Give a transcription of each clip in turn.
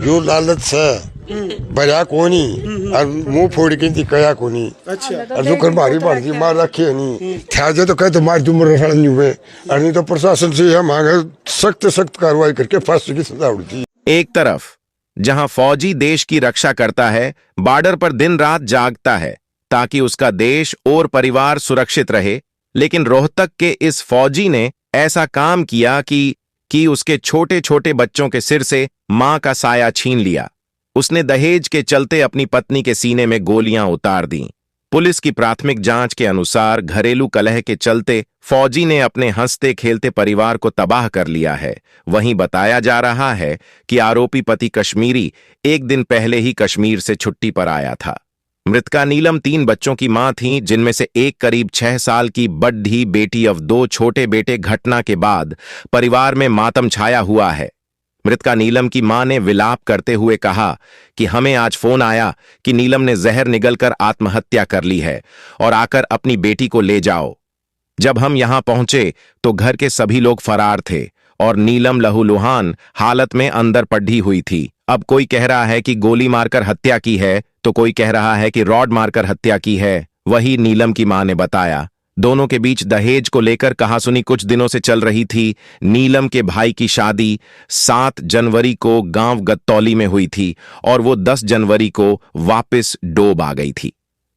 जो लालच से बजा कोनी और मुंह फोड़ के दिखाया कोनी। अच्छा। और जो कर मारी बांधी मार रखे नहीं थे तो कहे तो मार दूर रखा नहीं हुए और नहीं तो प्रशासन से यह मांगे सख्त कार्रवाई करके फांसी की सजा उड़ती। एक तरफ जहां फौजी देश की रक्षा करता है, बॉर्डर पर दिन रात जागता है ताकि उसका देश और परिवार सुरक्षित रहे, लेकिन रोहतक के इस फौजी ने ऐसा काम किया कि उसके छोटे छोटे बच्चों के सिर से मां का साया छीन लिया। उसने दहेज के चलते अपनी पत्नी के सीने में गोलियां उतार दी। पुलिस की प्राथमिक जांच के अनुसार घरेलू कलह के चलते फौजी ने अपने हंसते खेलते परिवार को तबाह कर लिया है। वहीं बताया जा रहा है कि आरोपी पति कश्मीरी एक दिन पहले ही कश्मीर से छुट्टी पर आया था। मृतका नीलम 3 बच्चों की मां थीं, जिनमें से एक करीब 6 साल की बड्ढी बेटी और 2 छोटे बेटे। घटना के बाद परिवार में मातम छाया हुआ है। मृतका नीलम की मां ने विलाप करते हुए कहा कि हमें आज फोन आया कि नीलम ने जहर निगलकर आत्महत्या कर ली है और आकर अपनी बेटी को ले जाओ। जब हम यहां पहुंचे तो घर के सभी लोग फरार थे और नीलम लहूलुहान हालत में अंदर पड्ढी हुई थी। अब कोई कह रहा है कि गोली मारकर हत्या की है तो कोई कह रहा है कि रॉड मारकर हत्या की है। वही नीलम की मां ने बताया। दोनों के बीच दहेज को लेकर कहासुनी कुछ दिनों से चल रही थी। नीलम के भाई की शादी 7 जनवरी को गांव गत्तौली में हुई थी और वो 10 जनवरी को वापस डोब आ गई थी।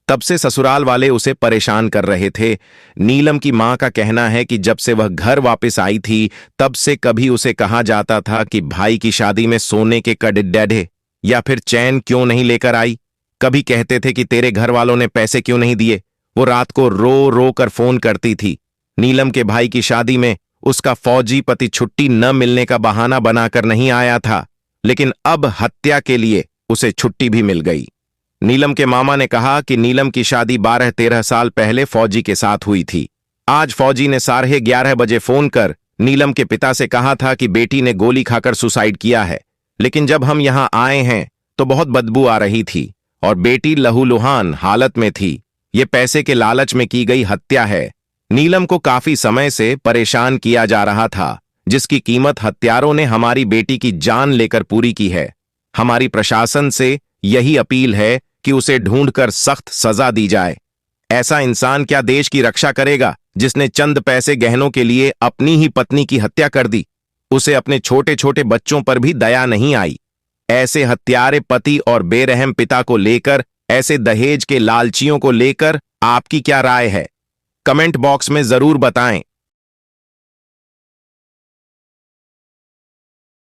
तब से ससुराल वाले उसे परेशान कर रहे थे। नीलम की मां का कहना है कि जब से वह घर वापस आई थी तब से कभी उसे कहा जाता था कि भाई की शादी में सोने के कड़े या फिर चैन क्यों नहीं लेकर आई। कभी कहते थे कि तेरे घर वालों ने पैसे क्यों नहीं दिए। वो रात को रो रो कर फोन करती थी। नीलम के भाई की शादी में उसका फौजी पति छुट्टी न मिलने का बहाना बनाकर नहीं आया था, लेकिन अब हत्या के लिए उसे छुट्टी भी मिल गई। नीलम के मामा ने कहा कि नीलम की शादी 12-13 साल पहले फौजी के साथ हुई थी। आज फौजी ने 11:30 बजे फोन कर नीलम के पिता से कहा था कि बेटी ने गोली खाकर सुसाइड किया है, लेकिन जब हम यहां आए हैं तो बहुत बदबू आ रही थी और बेटी लहूलुहान हालत में थी। ये पैसे के लालच में की गई हत्या है। नीलम को काफी समय से परेशान किया जा रहा था, जिसकी कीमत हत्यारों ने हमारी बेटी की जान लेकर पूरी की है। हमारी प्रशासन से यही अपील है कि उसे ढूंढकर सख्त सजा दी जाए। ऐसा इंसान क्या देश की रक्षा करेगा जिसने चंद पैसे गहनों के लिए अपनी ही पत्नी की हत्या कर दी। उसे अपने छोटे छोटे बच्चों पर भी दया नहीं आई। ऐसे हत्यारे पति और बेरहम पिता को लेकर, ऐसे दहेज के लालचियों को लेकर आपकी क्या राय है? कमेंट बॉक्स में जरूर बताएं।